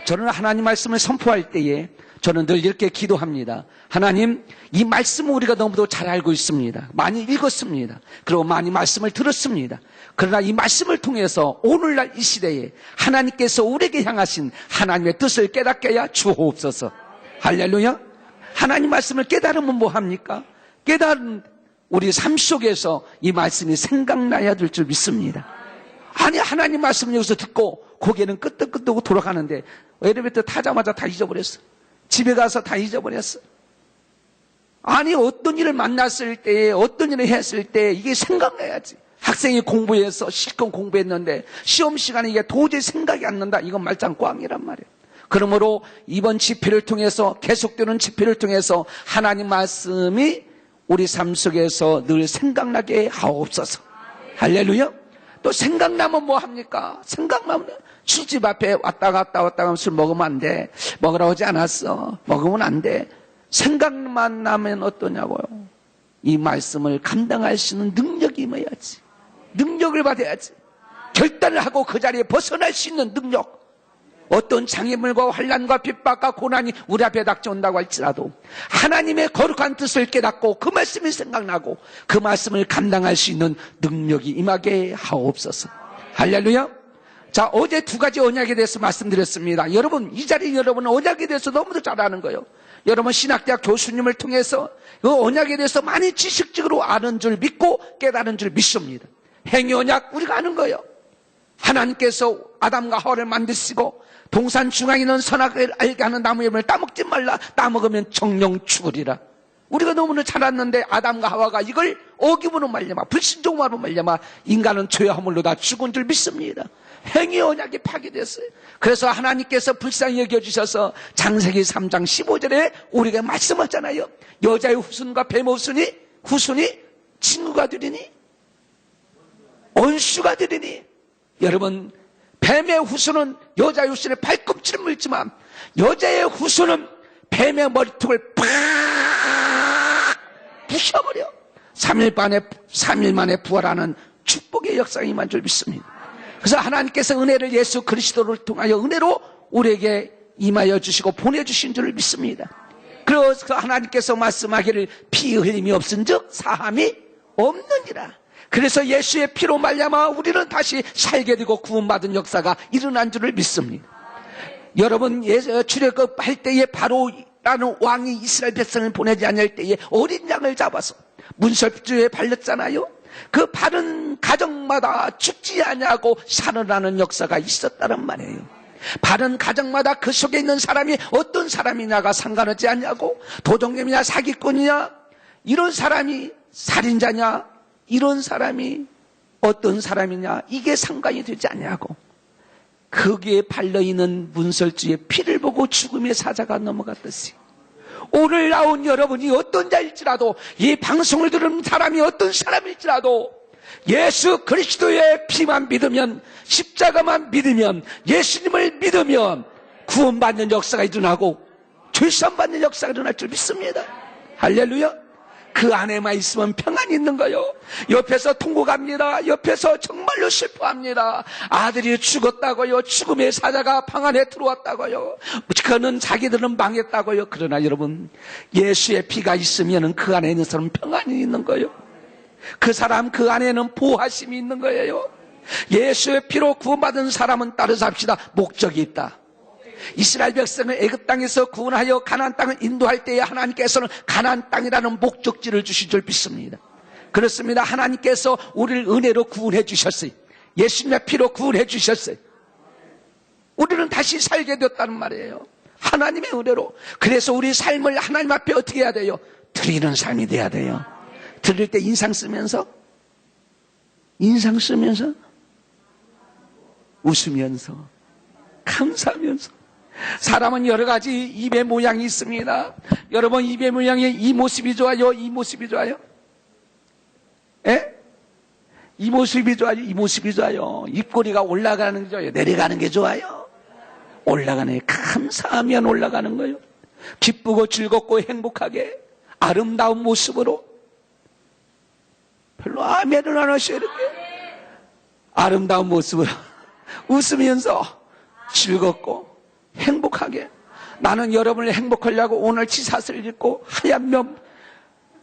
저는 하나님 말씀을 선포할 때에 저는 늘 이렇게 기도합니다. 하나님, 이 말씀을 우리가 너무도 잘 알고 있습니다. 많이 읽었습니다. 그리고 많이 말씀을 들었습니다. 그러나 이 말씀을 통해서 오늘날 이 시대에 하나님께서 우리에게 향하신 하나님의 뜻을 깨닫게 하여 주옵소서. 할렐루야. 하나님 말씀을 깨달으면 뭐합니까? 깨달은 우리 삶 속에서 이 말씀이 생각나야 될 줄 믿습니다. 아니, 하나님 말씀을 여기서 듣고 고개는 끄덕끄덕 돌아가는데 엘리베이터 타자마자 다 잊어버렸어. 집에 가서 다 잊어버렸어. 아니, 어떤 일을 만났을 때, 어떤 일을 했을 때 이게 생각나야지. 학생이 공부해서 실컷 공부했는데 시험 시간에 이게 도저히 생각이 안 난다. 이건 말짱 꽝이란 말이에요. 그러므로 이번 집회를 통해서, 계속되는 집회를 통해서 하나님 말씀이 우리 삶 속에서 늘 생각나게 하옵소서. 할렐루야. 또 생각나면 뭐 합니까? 생각나면 술집 앞에 왔다 갔다 하면 술 먹으면 안 돼. 먹으라고 하지 않았어. 먹으면 안 돼. 생각만 나면 어떠냐고요. 이 말씀을 감당할 수 있는 능력이 임해야지. 능력을 받아야지. 결단을 하고 그 자리에 벗어날 수 있는 능력. 어떤 장애물과 환난과 핍박과 고난이 우리 앞에 닥쳐온다고 할지라도 하나님의 거룩한 뜻을 깨닫고 그 말씀이 생각나고 그 말씀을 감당할 수 있는 능력이 임하게 하옵소서. 할렐루야. 자, 어제 두 가지 언약에 대해서 말씀드렸습니다. 여러분, 이 자리에 여러분은 언약에 대해서 너무도 잘 아는 거예요. 여러분, 신학대학 교수님을 통해서 그 언약에 대해서 많이 지식적으로 아는 줄 믿고 깨달은 줄 믿습니다. 행위 언약 우리가 아는 거예요. 하나님께서 아담과 하와를 만드시고 동산 중앙에 있는 선악을 알게 하는 나무의 열매를 따먹지 말라. 따먹으면 정령 죽으리라. 우리가 너무나 잘 알았는데 아담과 하와가 이걸 어기므로 말려마, 불신종으로 말려마 인간은 죄와 허물로 다 죽은 줄 믿습니다. 행위 언약이 파괴됐어요. 그래서 하나님께서 불쌍히 여겨주셔서 창세기 3장 15절에 우리가 말씀하잖아요. 여자의 후손과 뱀의 후손이 친구가 되리니 언수가 되리니. 여러분, 뱀의 후손은 여자의 후손의 발꿈치를 물지만 여자의 후손은 뱀의 머리통을 팍 부셔버려. 3일 만에 부활하는 축복의 역사가 임한 줄 믿습니다. 그래서 하나님께서 은혜를 예수 그리스도를 통하여 은혜로 우리에게 임하여 주시고 보내주신 줄 믿습니다. 그래서 하나님께서 말씀하기를 피 흘림이 없은즉 사함이 없느니라. 그래서 예수의 피로 말미암아 우리는 다시 살게 되고 구원받은 역사가 일어난 줄을 믿습니다. 여러분, 출애굽할 때에 바로라는 왕이 이스라엘 백성을 보내지 않을 때에 어린 양을 잡아서 문설주에 발렸잖아요. 그 바른 가정마다 죽지 아니하고 살아나는 역사가 있었다는 말이에요. 바른 가정마다 그 속에 있는 사람이 어떤 사람이냐가 상관하지 않냐고, 도둑놈이냐 사기꾼이냐, 이런 사람이 살인자냐, 이런 사람이 어떤 사람이냐, 이게 상관이 되지 않냐고, 거기에 발려있는 문설주의 피를 보고 죽음의 사자가 넘어갔듯이 오늘 나온 여러분이 어떤 자일지라도, 이 방송을 들은 사람이 어떤 사람일지라도 예수 그리스도의 피만 믿으면, 십자가만 믿으면, 예수님을 믿으면 구원받는 역사가 일어나고 죄사함받는 역사가 일어날 줄 믿습니다. 할렐루야. 그 안에만 있으면 평안이 있는 거요. 옆에서 통곡합니다. 옆에서 정말로 슬퍼합니다. 아들이 죽었다고요. 죽음의 사자가 방 안에 들어왔다고요. 그는 자기들은 망했다고요. 그러나 여러분, 예수의 피가 있으면 그 안에 있는 사람은 평안이 있는 거예요. 그 사람 그 안에는 보호하심이 있는 거예요. 예수의 피로 구원받은 사람은 따라서 합시다. 목적이 있다. 이스라엘 백성을 애굽 땅에서 구원하여 가나안 땅을 인도할 때에 하나님께서는 가나안 땅이라는 목적지를 주신 줄 믿습니다. 그렇습니다. 하나님께서 우리를 은혜로 구원해 주셨어요. 예수님의 피로 구원해 주셨어요. 우리는 다시 살게 되었다는 말이에요. 하나님의 은혜로. 그래서 우리 삶을 하나님 앞에 어떻게 해야 돼요? 드리는 삶이 돼야 돼요. 드릴 때 인상 쓰면서 웃으면서 감사하면서. 사람은 여러 가지 입의 모양이 있습니다. 여러분, 입의 모양이 이 모습이 좋아요? 이 모습이 좋아요? 예? 이 모습이 좋아요? 이 모습이 좋아요? 입꼬리가 올라가는 게 좋아요? 내려가는 게 좋아요? 올라가는 게, 감사하면 올라가는 거예요. 기쁘고 즐겁고 행복하게 아름다운 모습으로. 별로 아멘을 안 하셔야 돼요. 아름다운 모습으로 웃으면서 즐겁고 행복하게. 나는 여러분을 행복하려고 오늘 지사슬 입고 하얀 면,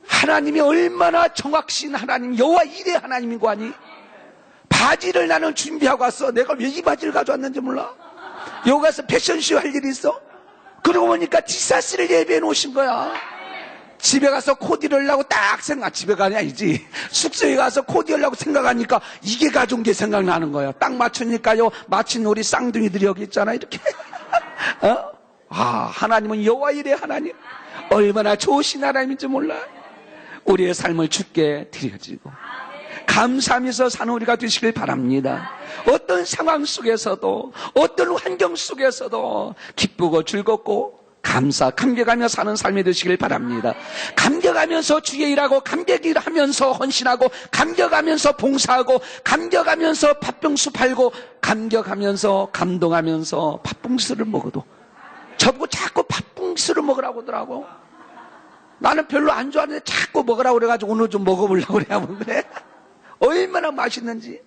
하나님이 얼마나 정확신 하나님, 여호와 이레 하나님인 거 아니? 바지를 나는 준비하고 왔어. 내가 왜 이 바지를 가져왔는지 몰라. 여기 가서 패션쇼 할 일이 있어? 그러고 보니까 지사슬을 예배해 놓으신 거야. 집에 가서 코디를 하려고 딱 집에가 아니지. 숙소에 가서 코디하려고 생각하니까 이게 가져온 게 생각나는 거야. 딱 맞추니까요. 마침 우리 쌍둥이들이 여기 있잖아. 이렇게. 하나님은 여호와 이레 하나님. 얼마나 좋으신 하나님인지 몰라. 우리의 삶을 주께 드려지고 감사하면서 사는 우리가 되시길 바랍니다. 어떤 상황 속에서도 어떤 환경 속에서도 기쁘고 즐겁고 감격하며 사는 삶이 되시길 바랍니다. 감격하면서 주의 일하고 감격하면서 헌신하고 감격하면서 봉사하고 감격하면서 팥빙수 팔고 감격하면서 감동하면서 팥빙수를 먹어도 저보고 자꾸 팥빙수를 먹으라고 하더라고. 나는 별로 안 좋아하는데 자꾸 먹으라고 그래가지고 오늘 좀 먹어보려고 그래. 얼마나 맛있는지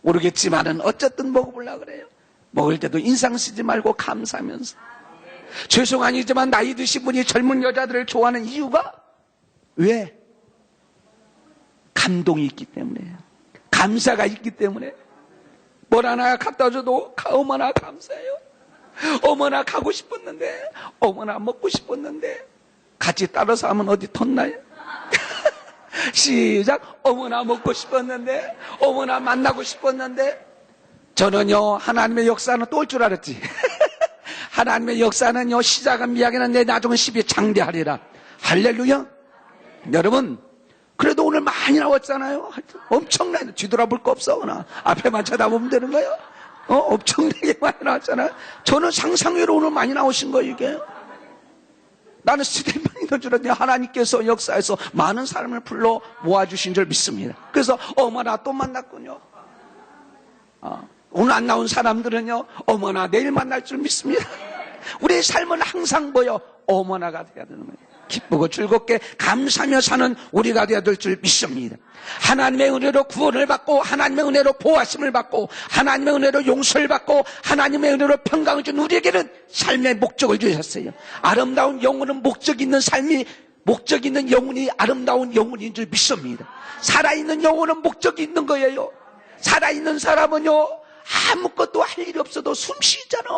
모르겠지만은 어쨌든 먹어보려고 그래요. 먹을 때도 인상 쓰지 말고 감사하면서. 죄송하지만 나이 드신 분이 젊은 여자들을 좋아하는 이유가 왜? 감동이 있기 때문에, 감사가 있기 때문에. 뭘 하나 갖다 줘도 어머나 감사해요. 어머나 가고 싶었는데, 어머나 먹고 싶었는데. 같이 따라서 하면 어디 텄나요? 시작. 어머나 먹고 싶었는데, 어머나 만나고 싶었는데. 저는요, 하나님의 역사는 또 올 줄 알았지. 하나님의 역사는요, 시작은 미약에는 나중은 10이 장대하리라. 할렐루야. 여러분, 그래도 오늘 많이 나왔잖아요. 엄청나게 뒤돌아볼 거 없어. 나 앞에만 쳐다보면 되는 거예요. 엄청나게 많이 나왔잖아요. 저는 상상외로 오늘 많이 나오신 거예요, 이게. 나는 스테판이던 줄 알았더니 하나님께서 역사에서 많은 사람을 불러 모아주신 줄 믿습니다. 그래서 어머나 또 만났군요. 오늘 안 나온 사람들은요, 어머나 내일 만날 줄 믿습니다. 우리의 삶은 항상 어머나가 돼야 되는 거예요. 기쁘고 즐겁게 감사하며 사는 우리가 되어야 될 줄 믿습니다. 하나님의 은혜로 구원을 받고 하나님의 은혜로 보호하심을 받고 하나님의 은혜로 용서를 받고 하나님의 은혜로 평강을 준 우리에게는 삶의 목적을 주셨어요. 아름다운 영혼은 목적 있는 삶이, 목적 있는 영혼이 아름다운 영혼인 줄 믿습니다. 살아있는 영혼은 목적이 있는 거예요. 살아있는 사람은요, 아무것도 할 일이 없어도 숨 쉬잖아.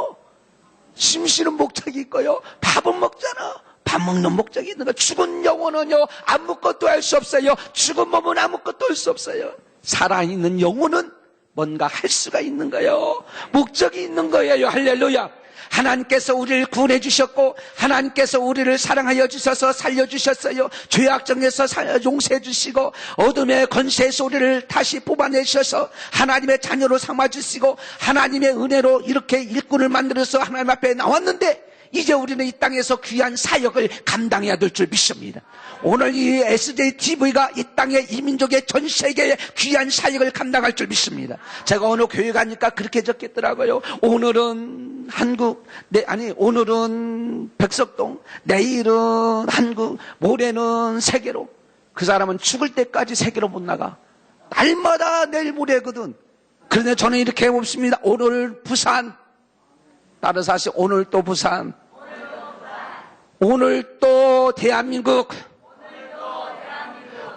숨 쉬는 목적이 있고요, 밥은 먹잖아. 밥 먹는 목적이 있는 거. 죽은 영혼은요, 아무것도 할 수 없어요. 죽은 몸은 아무것도 할 수 없어요. 살아있는 영혼은 뭔가 할 수가 있는 거예요. 목적이 있는 거예요. 할렐루야. 하나님께서 우리를 구원해 주셨고 하나님께서 우리를 사랑하여 주셔서 살려주셨어요. 죄악정에서 용서해 주시고 어둠의 권세에서 우리를 다시 뽑아내셔서 하나님의 자녀로 삼아주시고 하나님의 은혜로 이렇게 일꾼을 만들어서 하나님 앞에 나왔는데 이제 우리는 이 땅에서 귀한 사역을 감당해야 될 줄 믿습니다. 오늘 이 SJTV가 이 땅의 이 민족의 전 세계의 귀한 사역을 감당할 줄 믿습니다. 제가 어느 교회 가니까 그렇게 적겠더라고요. 오늘은 한국, 오늘은 백석동, 내일은 한국, 모레는 세계로. 그 사람은 죽을 때까지 세계로 못 나가. 날마다 내일 모레거든. 그런데 저는 이렇게 해봅습니다. 오늘 부산, 따라서 하시 오늘 또 부산, 오늘 또 대한민국,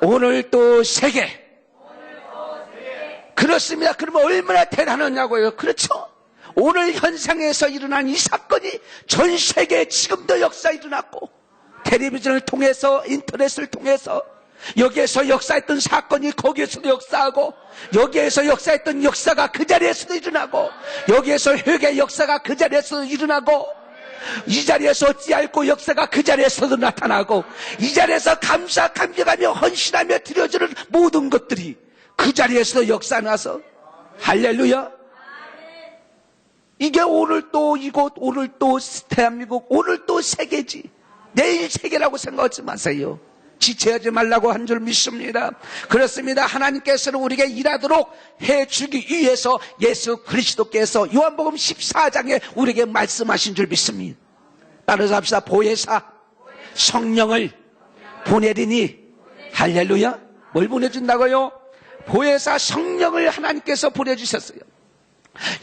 오늘 또 세계. 그렇습니다. 그러면 얼마나 대단하냐고요. 그렇죠? 오늘 현상에서 일어난 이 사건이 전 세계에 지금도 역사 일어났고 텔레비전을 통해서 인터넷을 통해서 여기에서 역사했던 사건이 거기에서도 역사하고 여기에서 역사했던 역사가 그 자리에서도 일어나고 여기에서 회개의 역사가 그 자리에서도 일어나고 이 자리에서 어찌할고 역사가 그 자리에서도 나타나고 이 자리에서 감격하며 헌신하며 드려지는 모든 것들이 그 자리에서도 역사나서 할렐루야. 이게 오늘 또 이곳, 오늘 또 대한민국, 오늘 또 세계지. 내일 세계라고 생각하지 마세요. 지체하지 말라고 한 줄 믿습니다. 그렇습니다. 하나님께서는 우리에게 일하도록 해주기 위해서 예수 그리스도께서 요한복음 14장에 우리에게 말씀하신 줄 믿습니다. 따라서 합시다. 보혜사 성령을 보내리니 할렐루야. 뭘 보내준다고요? 보혜사 성령을 하나님께서 보내주셨어요.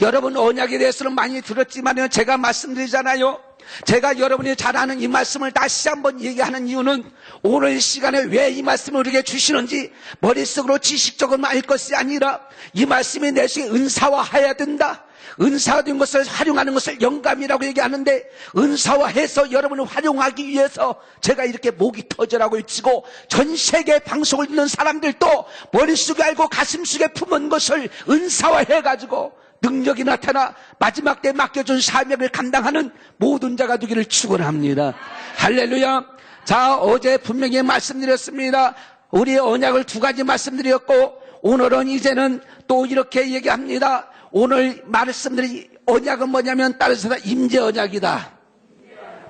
여러분 언약에 대해서는 많이 들었지만 제가 말씀드리잖아요. 제가 여러분이 잘 아는 이 말씀을 다시 한번 얘기하는 이유는 오늘 시간에 왜 이 말씀을 우리에게 주시는지 머릿속으로 지식적으로만 알 것이 아니라 이 말씀이 내 속에 은사화해야 된다. 은사된 것을 활용하는 것을 영감이라고 얘기하는데 은사화해서 여러분을 활용하기 위해서 제가 이렇게 목이 터져라고 외치고 전 세계 방송을 듣는 사람들도 머릿속에 알고 가슴속에 품은 것을 은사화해가지고 능력이 나타나 마지막 때 맡겨준 사명을 감당하는 모든 자가 되기를 축원합니다. 할렐루야. 자, 어제 분명히 말씀드렸습니다. 우리의 언약을 두 가지 말씀드렸고 오늘은 이제는 또 이렇게 얘기합니다. 오늘 말씀드린 언약은 뭐냐면 따라서 임재 언약이다.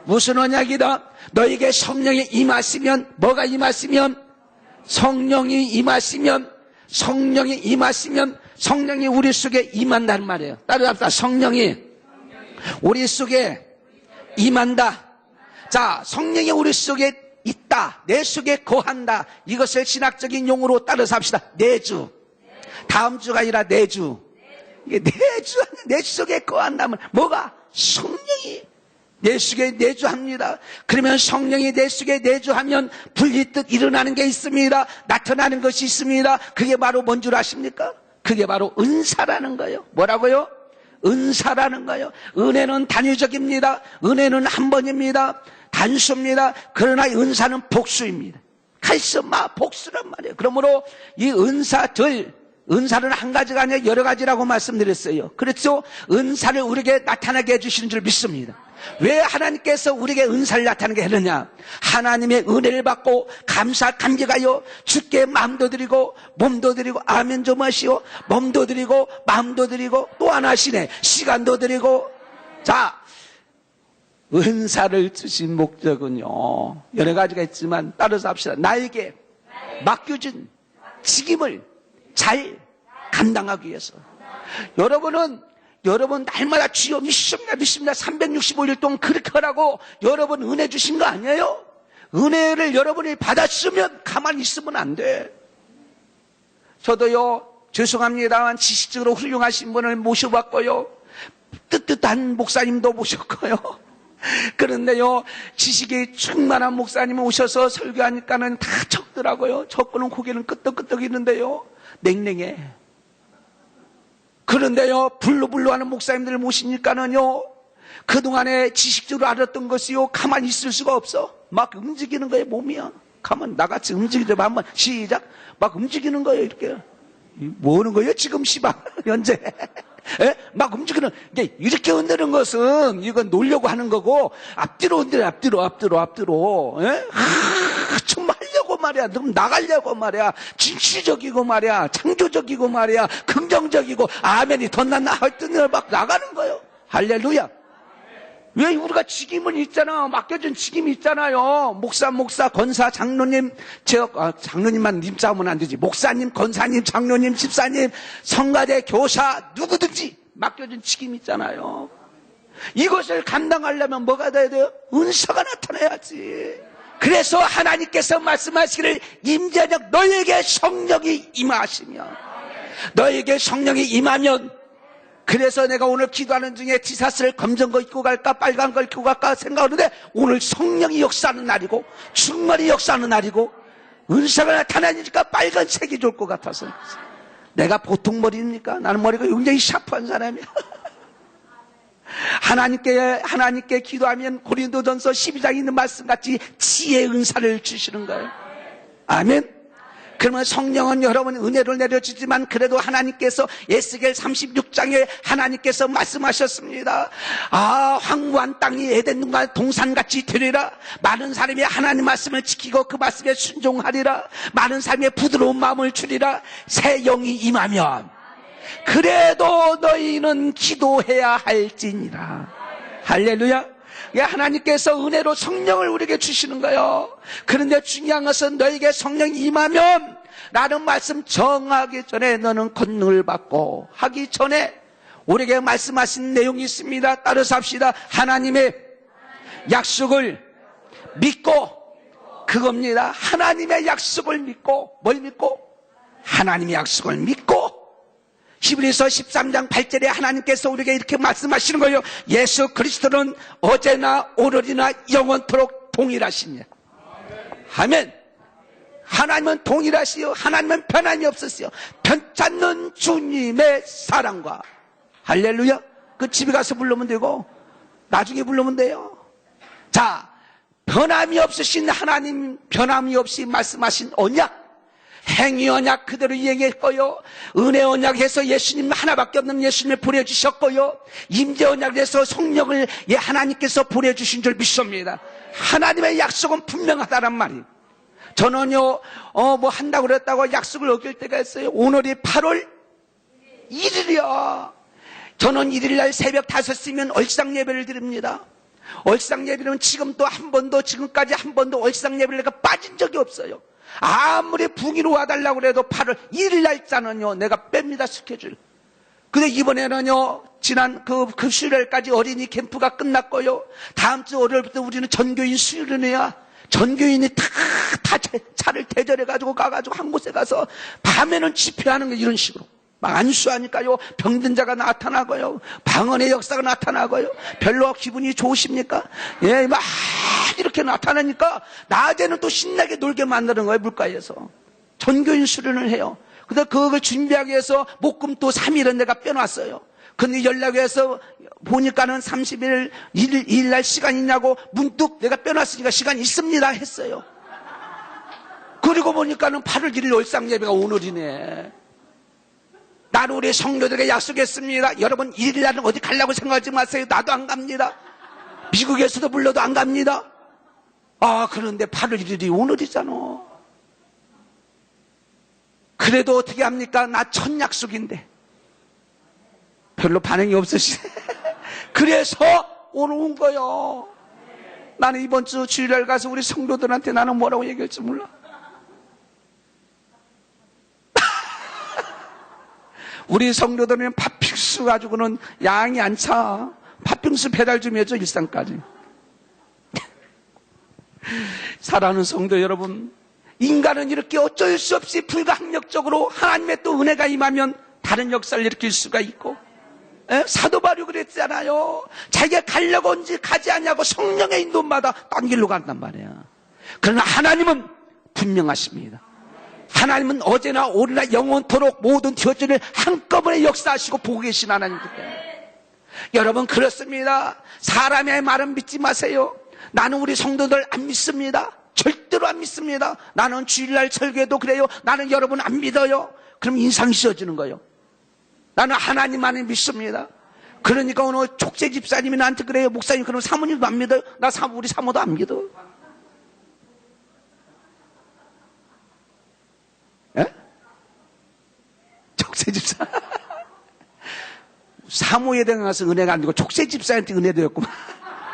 무슨 언약이다? 너에게 성령이 임하시면 뭐가 임하시면 성령이 임하시면 성령이 우리 속에 임한다는 말이에요. 따라합시다. 성령이 우리 속에 임한다. 자, 성령이 우리 속에 있다. 내 속에 거한다. 이것을 신학적인 용어로 따라서 합시다. 내주. 다음 주가 아니라 내주. 이게 내 속에 거한다면 뭐가? 성령이 내 속에 내주합니다. 그러면 성령이 내 속에 내주하면 분리뜻 일어나는 게 있습니다. 나타나는 것이 있습니다. 그게 바로 뭔 줄 아십니까? 그게 바로 은사라는 거예요. 뭐라고요? 은사라는 거예요. 은혜는 단위적입니다. 은혜는 한 번입니다. 단수입니다. 그러나 은사는 복수입니다. 카리스마 복수란 말이에요. 그러므로 이 은사는 한 가지가 아니라 여러 가지라고 말씀드렸어요. 그렇죠? 은사를 우리에게 나타나게 해주시는 줄 믿습니다. 왜 하나님께서 우리에게 은사를 나타나게 했느냐? 하나님의 은혜를 받고 감격하여 주께 마음도 드리고 몸도 드리고 아멘 좀 하시오. 몸도 드리고 마음도 드리고 또 하나 하시네. 시간도 드리고. 자, 은사를 주신 목적은요 여러 가지가 있지만 따라서 합시다. 나에게 맡겨진 직임을 잘 감당하기 위해서. 여러분 날마다 주여 믿습니다 365일 동안 그렇게 하라고 여러분 은혜 주신 거 아니에요? 은혜를 여러분이 받았으면 가만히 있으면 안 돼. 저도요 죄송합니다만 지식적으로 훌륭하신 분을 모셔봤고요 뜨뜻한 목사님도 모셨고요 그런데요 지식이 충만한 목사님이 오셔서 설교하니까는 다 적더라고요. 적고는 고개는 끄덕끄덕 있는데요 냉랭해. 그런데요 불루불루 하는 목사님들을 모시니까는요 그동안에 지식적으로 알았던 것이요 가만히 있을 수가 없어. 막 움직이는 거예요. 몸이야. 가만 나같이 움직이자. 한번 시작. 막 움직이는 거예요. 이렇게 뭐 하는 거예요 지금 시방 현재 막 움직이는 게 이렇게 흔드는 것은 이건 놀려고 하는 거고 앞뒤로 흔들어 앞뒤로 좀 하려고 말이야. 좀 나가려고 말이야. 진취적이고 말이야. 창조적이고 말이야. 긍정적이고 아멘이 덧났나 하여튼 막 나가는 거예요. 할렐루야. 왜 우리가 직임은 있잖아. 맡겨진 직임이 있잖아요. 목사, 권사, 장로님, 장로님만 님 싸우면 안 되지. 목사님, 권사님, 장로님, 집사님, 성가대, 교사, 누구든지 맡겨진 직임이 있잖아요. 이것을 감당하려면 뭐가 돼야 돼요? 은사가 나타나야지. 그래서 하나님께서 말씀하시기를 임재력 너에게 성령이 임하시면 너에게 성령이 임하면 그래서 내가 오늘 기도하는 중에 티셔츠를 검정 거 입고 갈까 빨간 걸 입고 갈까 생각하는데 오늘 성령이 역사하는 날이고 충만히 역사하는 날이고 은사가 나타나니까 빨간색이 좋을 것 같아서. 내가 보통 머리입니까? 나는 머리가 굉장히 샤프한 사람이야. 하나님께 기도하면 고린도전서 12장에 있는 말씀같이 지혜의 은사를 주시는 거예요. 아멘. 그러면 성령은 여러분 은혜를 내려주지만 그래도 하나님께서 에스겔 36장에 하나님께서 말씀하셨습니다. 황무한 땅이 에덴과 동산같이 되리라. 많은 사람이 하나님 말씀을 지키고 그 말씀에 순종하리라. 많은 사람의 부드러운 마음을 주리라. 새 영이 임하면 그래도 너희는 기도해야 할지니라. 할렐루야. 하나님께서 은혜로 성령을 우리에게 주시는 거예요. 그런데 중요한 것은 너에게 성령이 임하면 라는 말씀 정하기 전에 너는 권능을 받고 하기 전에 우리에게 말씀하신 내용이 있습니다. 따라서 합시다. 하나님의 약속을 믿고 그겁니다. 하나님의 약속을 믿고 뭘 믿고? 하나님의 약속을 믿고 히브리서 13장 8절에 하나님께서 우리에게 이렇게 말씀하시는 거예요. 예수 그리스도는 어제나 오늘이나 영원토록 동일하시냐. 아멘. 하나님은 동일하시요. 하나님은 변함이 없으시요. 변찮는 주님의 사랑과. 할렐루야. 그 집에 가서 부르면 되고 나중에 부르면 돼요. 자, 변함이 없으신 하나님, 변함이 없이 말씀하신 언약, 행위 언약 그대로 이행했고요. 은혜 언약에서 예수님 하나밖에 없는 예수님을 보내주셨고요. 임재 언약에서 성령을 하나님께서 보내주신 줄 믿습니다. 하나님의 약속은 분명하다란 말이에요. 저는요, 뭐 한다고 그랬다고 약속을 어길 때가 있어요. 오늘이 8월 1일이야. 저는 1일날 새벽 5시면 얼상 예배를 드립니다. 얼상 예배는 지금도 한 번도, 지금까지 한 번도 얼상 예배를 내가 빠진 적이 없어요. 아무리 붕이로 와달라고 그래도 8월 1일 날짜는요, 내가 뺍니다, 스케줄. 근데 이번에는요, 지난 그 수요일까지 어린이 캠프가 끝났고요. 다음 주 월요일부터 우리는 전교인 수련회야. 전교인이 다 차를 대절해가지고 가가지고 한 곳에 가서 밤에는 집회하는 거 이런 식으로. 막 안수하니까요, 병든 자가 나타나고요, 방언의 역사가 나타나고요. 별로 기분이 좋으십니까? 예, 막 이렇게 나타나니까 낮에는 또 신나게 놀게 만드는 거예요, 물가에서. 전교인 수련을 해요. 그래서 그걸 준비하기 위해서 목금토 3일은 내가 빼놨어요. 근데 연락해서 보니까는 30일, 2일 날 시간 있냐고 문득 내가 빼놨으니까 시간 있습니다 했어요. 그리고 보니까는 8월 1일 월상 예배가 오늘이네. 나는 우리 성도들에게 약속했습니다. 여러분 1일 날은 어디 가려고 생각하지 마세요. 나도 안 갑니다. 미국에서도 불러도 안 갑니다. 아, 그런데 8월 1일이 오늘이잖아. 그래도 어떻게 합니까? 나 첫 약속인데. 별로 반응이 없으시네. 그래서 오늘 온 거요. 나는 이번 주 주일날 가서 우리 성도들한테 나는 뭐라고 얘기할지 몰라. 우리 성도들은 팥빙수 가지고는 양이 안 차. 팥빙수 배달 좀 해줘, 일산까지. 사랑하는 성도 여러분, 인간은 이렇게 어쩔 수 없이 불가항력적으로 하나님의 또 은혜가 임하면 다른 역사를 일으킬 수가 있고, 사도 바울이 그랬잖아요. 자기가 가려고 온지 가지 않냐고 성령의 인도마다 딴 길로 간단 말이야. 그러나 하나님은 분명하십니다. 하나님은 어제나 오늘나 영원토록 모든 뒤어지를 한꺼번에 역사하시고 보고 계신 하나님이기 때문에. 여러분 그렇습니다. 사람의 말은 믿지 마세요. 나는 우리 성도들 안 믿습니다. 절대로 안 믿습니다. 나는 주일날 설교도 그래요. 나는 여러분 안 믿어요. 그럼 인상이 씌워지는 거예요. 나는 하나님만을 믿습니다. 그러니까 오늘 족쇄 집사님이 나한테 그래요. 목사님 그럼 사모님도 안 믿어요? 나 우리 사모도 안 믿어. 예? 족쇄 집사. 사모에 대한 가서 은혜가 안 되고 족쇄 집사한테 은혜되었구만.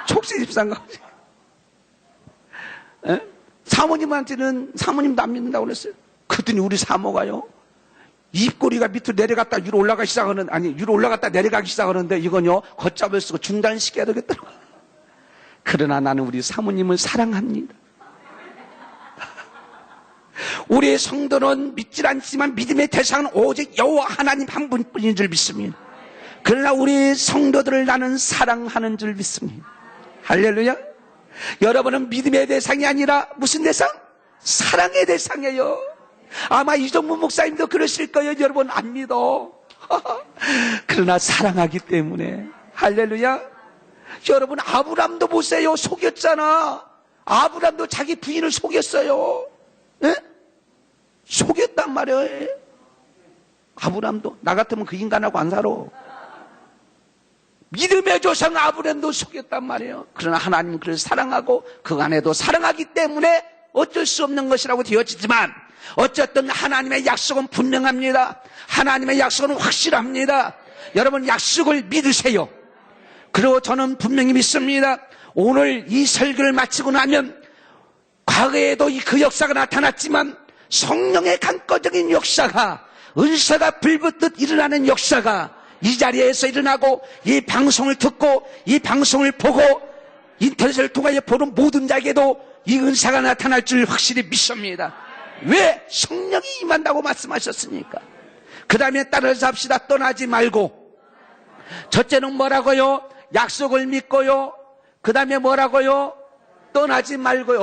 족쇄 집사인가? 예? 사모님한테는 사모님도 안 믿는다고 그랬어요. 그랬더니 우리 사모가요, 입꼬리가 밑으로 내려갔다 위로 올라가기 시작하는, 아니 위로 올라갔다 내려가기 시작하는데 이건요 걷잡을 쓰고 중단시켜야 되겠더라고. 그러나 나는 우리 사모님을 사랑합니다. 우리의 성도는 믿질 않지만 믿음의 대상은 오직 여호와 하나님 한 분뿐인 줄 믿습니다. 그러나 우리 성도들을 나는 사랑하는 줄 믿습니다. 할렐루야. 여러분은 믿음의 대상이 아니라 무슨 대상? 사랑의 대상이에요. 아마 이종문 목사님도 그러실 거예요. 여러분 안 믿어. 그러나 사랑하기 때문에. 할렐루야. 여러분 아브람도 보세요. 속였잖아. 아브람도 자기 부인을 속였어요. 네? 속였단 말이에요. 아브람도. 나 같으면 그 인간하고 안 살아. 믿음의 조상 아브람도 속였단 말이에요. 그러나 하나님은 그를 사랑하고 그 안에도 사랑하기 때문에 어쩔 수 없는 것이라고 되어지지만 어쨌든 하나님의 약속은 분명합니다. 하나님의 약속은 확실합니다. 여러분 약속을 믿으세요. 그리고 저는 분명히 믿습니다. 오늘 이 설교를 마치고 나면 과거에도 그 역사가 나타났지만 성령의 강권적인 역사가, 은사가 불붙듯 일어나는 역사가 이 자리에서 일어나고 이 방송을 듣고 이 방송을 보고 인터넷을 통하여 보는 모든 자에게도 이 은사가 나타날 줄 확실히 믿습니다. 왜? 성령이 임한다고 말씀하셨으니까. 그 다음에 따라서 합시다. 떠나지 말고. 첫째는 뭐라고요? 약속을 믿고요. 그 다음에 뭐라고요? 떠나지 말고요.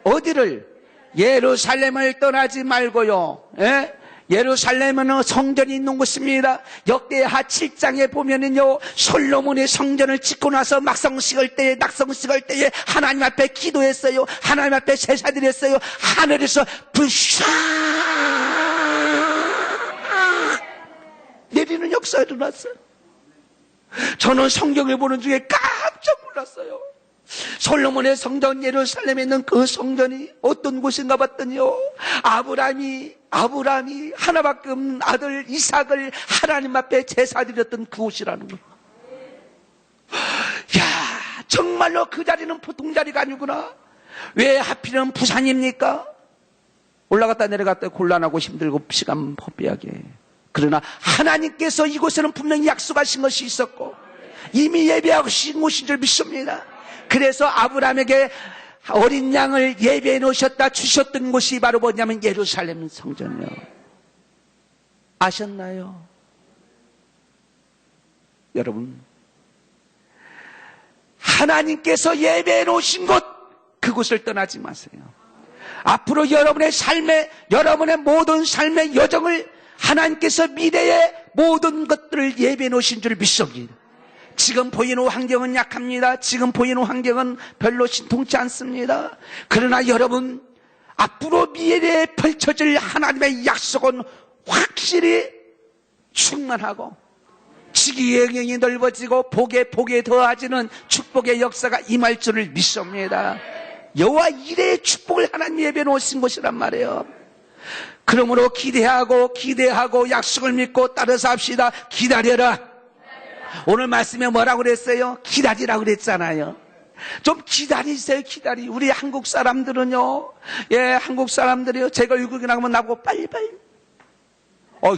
어디를? 예루살렘을 떠나지 말고요. 예? 예루살렘은 성전이 있는 곳입니다. 역대하 7장에 보면은요, 솔로몬의 성전을 짓고 나서 낙성 식을 때에 하나님 앞에 기도했어요. 하나님 앞에 제사드렸어요. 하늘에서 불샤 내리는 역사가 일어났어요. 저는 성경을 보는 중에 깜짝 놀랐어요. 솔로몬의 성전, 예루살렘에 있는 그 성전이 어떤 곳인가 봤더니요, 아브라함이 하나밖에 없는 아들 이삭을 하나님 앞에 제사드렸던 그곳이라는 거예요. 야, 정말로 그 자리는 보통 자리가 아니구나. 왜 하필이면 부산입니까? 올라갔다 내려갔다 곤란하고 힘들고 시간 허비하게. 그러나 하나님께서 이곳에는 분명히 약속하신 것이 있었고 이미 예배하신 곳인 줄 믿습니다. 그래서 아브라함에게 어린 양을 예배해 놓으셨다 주셨던 곳이 바로 뭐냐면 예루살렘 성전이요. 아셨나요? 여러분, 하나님께서 예배해 놓으신 곳, 그곳을 떠나지 마세요. 앞으로 여러분의 모든 삶의 여정을 하나님께서 미래의 모든 것들을 예배해 놓으신 줄 믿습니다. 지금 보이는 환경은 약합니다. 지금 보이는 환경은 별로 신통치 않습니다. 그러나 여러분, 앞으로 미래에 펼쳐질 하나님의 약속은 확실히 충만하고 지기의 영역이 넓어지고 복에 더하지는 축복의 역사가 임할 줄을 믿습니다. 여호와 이레의 축복을 하나님 예배해 놓으신 곳이란 말이에요. 그러므로 기대하고 약속을 믿고 따라서 합시다. 기다려라. 오늘 말씀에 뭐라고 그랬어요? 기다리라고 그랬잖아요. 좀 기다리세요. 우리 한국 사람들은요, 한국 사람들이요, 제가 외국에 나가면 나보고 빨리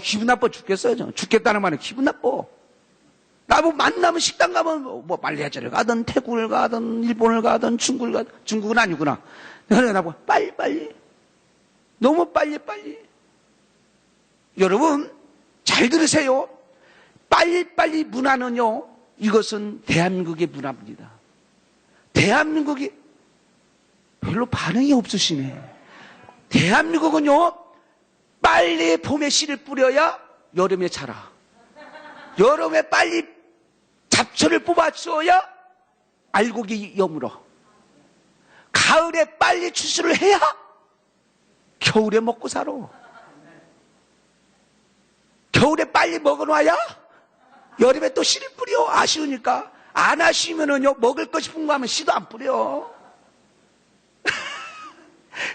기분 나빠 죽겠어요. 죽겠다는 말은 기분 나빠. 나보고 만나면 식당 가면 뭐 말레이시아를 가든 태국을 가든 일본을 가든 중국은 아니구나. 그래 나보고 빨리 너무 빨리. 여러분 잘 들으세요. 빨리 문화는요, 이것은 대한민국의 문화입니다. 대한민국이 별로 반응이 없으시네. 대한민국은요, 빨리 봄에 씨를 뿌려야 여름에 자라. 여름에 빨리 잡초를 뽑아주어야 알곡이 여물어. 가을에 빨리 추수를 해야 겨울에 먹고 살아. 겨울에 빨리 먹어놔야 여름에 또 씨를 뿌려. 아쉬우니까. 안 아쉬우면은요, 먹을 거 싶은 거 하면 씨도 안 뿌려.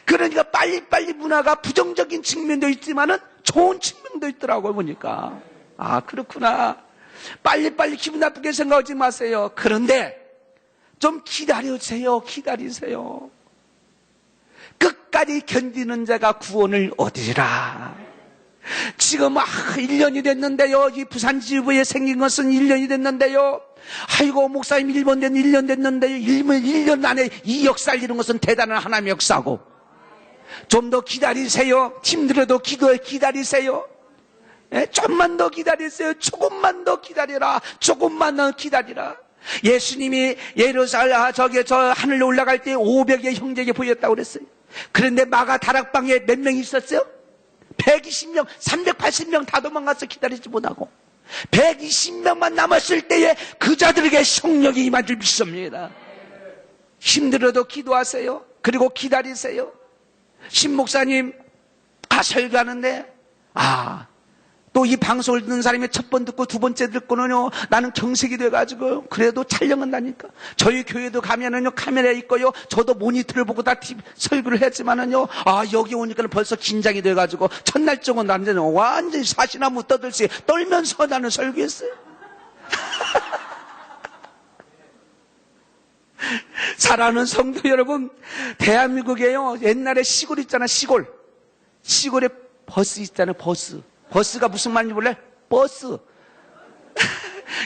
그러니까 빨리 문화가 부정적인 측면도 있지만은 좋은 측면도 있더라고요, 보니까. 아, 그렇구나. 빨리 기분 나쁘게 생각하지 마세요. 그런데 좀 기다리세요. 끝까지 견디는 자가 구원을 얻으리라. 지금 1년이 됐는데요. 이 부산 지부에 생긴 것은 1년이 됐는데요. 아이고 목사님 1년 됐는데요. 1년 안에 이 역사를 이룬 것은 대단한 하나님의 역사고, 좀 더 기다리세요. 힘들어도 기다리세요. 좀만 더 기다리세요. 조금만 더 기다리라. 예수님이 저 하늘로 올라갈 때 500의 형제에게 보였다고 그랬어요. 그런데 마가 다락방에 몇 명이 있었어요? 120명, 380명 다 도망가서 기다리지 못하고 120명만 남았을 때에 그 자들에게 성령이 임한 줄 믿습니다. 힘들어도 기도하세요. 그리고 기다리세요. 신목사님 설교하는데 또 이 방송을 듣는 사람이 첫 번 듣고 두 번째 듣고는요, 나는 경색이 돼가지고 그래도 촬영은 나니까 저희 교회도 가면은요 카메라 있고요, 저도 모니터를 보고 다 설교를 했지만은요, 여기 오니까는 벌써 긴장이 돼가지고 첫날 정은 완전히 사시나무 떠들지 떨면서 나는 설교했어요. 사랑하는 성도 여러분, 대한민국에요, 옛날에 시골 있잖아. 시골에 버스 있잖아요. 버스가 무슨 말인지 몰라요? 버스.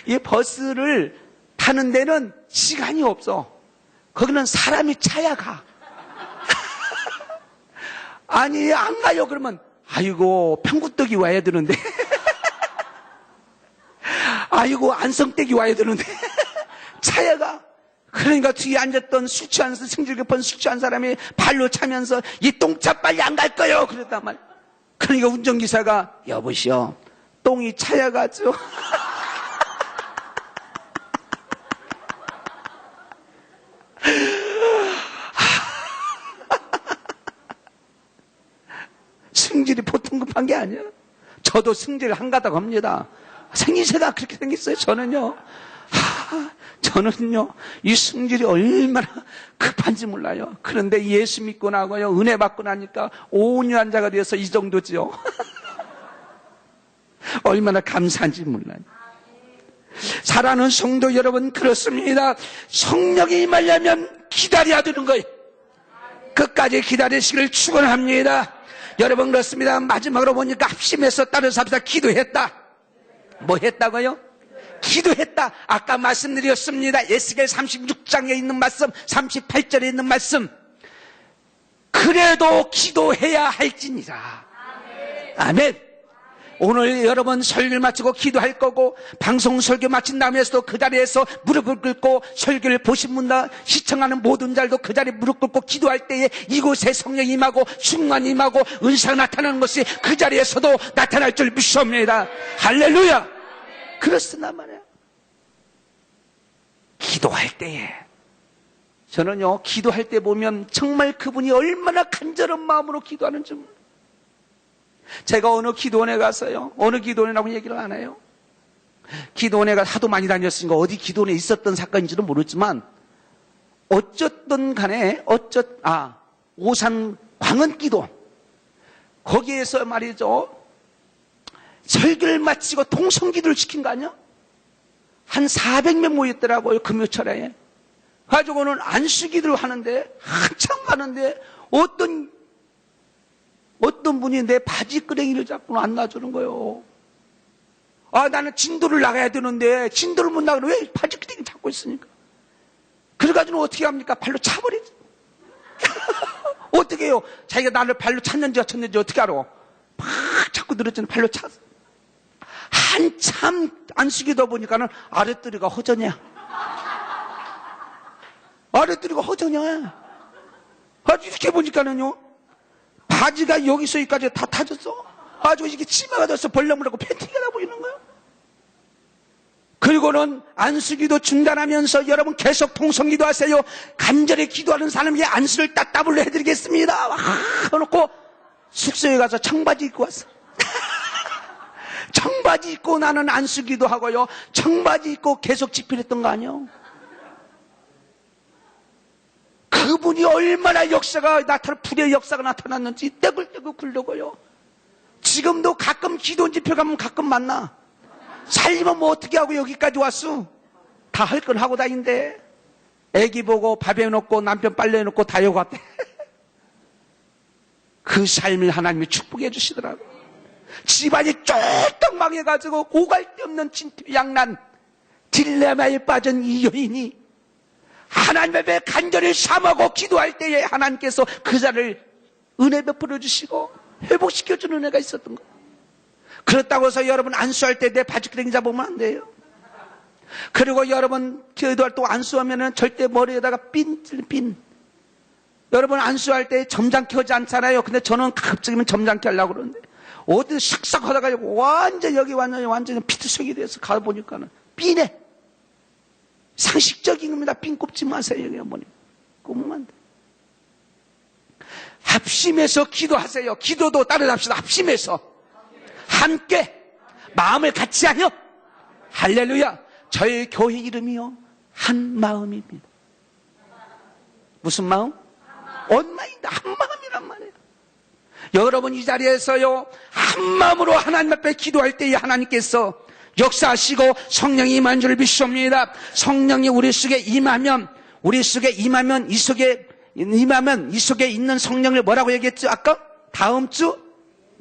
이 버스를 타는 데는 시간이 없어. 거기는 사람이 차야 가. 아니, 안 가요. 그러면 아이고 평구떡이 와야 되는데 아이고 안성댁이 와야 되는데 차야가. 그러니까 뒤에 앉았던 술 취한 승질 급한 술 취한 사람이 발로 차면서 이 똥차 빨리 안 갈 거요 그랬단 말이야. 그러니까 운전기사가 여보시오 똥이 차여가지고 승질이 보통 급한 게 아니야. 저도 승질 한가닥 합니다. 생기세가 그렇게 생겼어요. 저는요 이 승질이 얼마나 급한지 몰라요. 그런데 예수 믿고 나고요 은혜 받고 나니까 온유한 자가 되어서 이 정도지요. 얼마나 감사한지 몰라요. 사랑하는 성도 여러분, 그렇습니다. 성령이 임하려면 기다려야 되는 거예요. 끝까지 기다리시기를 축원합니다. 여러분, 그렇습니다. 마지막으로 보니까 합심해서 다른 사람들 기도했다. 뭐 했다고요? 기도했다. 아까 말씀드렸습니다. 에스겔 36장에 있는 말씀, 38절에 있는 말씀. 그래도 기도해야 할지니라. 아멘. 오늘 여러분 설교를 마치고 기도할 거고, 방송 설교 마친 다음에서도 그 자리에서 무릎을 꿇고 설교를 보신 분들, 시청하는 모든 자들도 그 자리에 무릎 꿇고 기도할 때에 이곳에 성령이 임하고 충만이 임하고 은사가 나타나는 것이 그 자리에서도 나타날 줄 믿습니다. 할렐루야. 그렇으나 말이에요. 기도할 때에 저는요 기도할 때 보면 정말 그분이 얼마나 간절한 마음으로 기도하는지 몰라요. 제가 어느 기도원에 가서요, 어느 기도원이라고 얘기를 안 해요. 기도원에 가서 하도 많이 다녔으니까 어디 기도원에 있었던 사건인지는 모르지만 어쨌든 간에 오산 광은기도 거기에서 말이죠 설교를 마치고 통성기도를 시킨 거 아니야? 한 400명 모였더라고요. 금요철에 가지고는 안수기도를 하는데 한참 가는데 어떤 분이 내 바지 끄댕이를 잡고 안 놔주는 거예요. 나는 진도를 나가야 되는데 진도를 못 나가는 왜 바지 끄댕이 잡고 있으니까. 그래가지고 어떻게 합니까? 발로 차버리지. 어떻게 해요? 자기가 나를 발로 찼는지 어떻게 알아? 막 자꾸 늘어지는 발로 찼어. 한참 안수기도 보니까는 아랫도리가 허전이야. 아랫도리가 허전이야. 이렇게 보니까는요 바지가 여기서 여기까지 다 타졌어. 아주 이게 치마가 됐어. 벌렁벌렁하고 팬티가 나 보이는 거야. 그리고는 안수기도 중단하면서 여러분 계속 통성기도 하세요. 간절히 기도하는 사람에게 안수를 따따블로 해드리겠습니다. 해놓고 숙소에 가서 청바지 입고 왔어. 청바지 입고 나는 안수기도 하고요. 청바지 입고 계속 집필했던 거 아니에요? 그분이 얼마나 불의 역사가 나타났는지 떼굴떼굴 굴르고요. 지금도 가끔 기도 집회 가면 가끔 만나. 살림은 뭐 어떻게 하고 여기까지 왔어? 다 할 건 하고 다닌대. 애기 보고 밥 해놓고 남편 빨래 해놓고 다 여기 왔대. 그 삶을 하나님이 축복해 주시더라고. 집안이 쫄딱 망해가지고 오갈 데 없는 진퇴양난 딜레마에 빠진 이 여인이 하나님 앞에 간절히 삼하고 기도할 때에 하나님께서 그 자를 은혜 베풀어 주시고 회복시켜주는 은혜가 있었던 거예요. 그렇다고 해서 여러분 안수할 때 내 바지끄댕이 잡으면 안 돼요. 그리고 여러분 기도할 때 안수하면은 절대 머리에다가 핀. 여러분 안수할 때 점잖게 하지 않잖아요. 근데 저는 가급적이면 점잖게 하려고 그러는데 어디 싹싹 하다가 완전히 피투성이 돼서 가보니까는 핀에. 상식적인 겁니다. 핀 꼽지 마세요. 여기 어머니. 꼽으면 안 돼. 합심해서 기도하세요. 기도도 따라합시다. 합심해서. 함께. 마음을 같이 하여. 할렐루야. 저희 교회 이름이요. 한 마음입니다. 무슨 마음? 온마인드. 한 마음이란 말이에요. 여러분 이 자리에서요. 한 마음으로 하나님 앞에 기도할 때에 하나님께서 역사하시고 성령이 임한 줄을 믿습니다. 성령이 우리 속에 임하면 이 속에 있는 성령을 뭐라고 얘기했죠? 아까 다음 주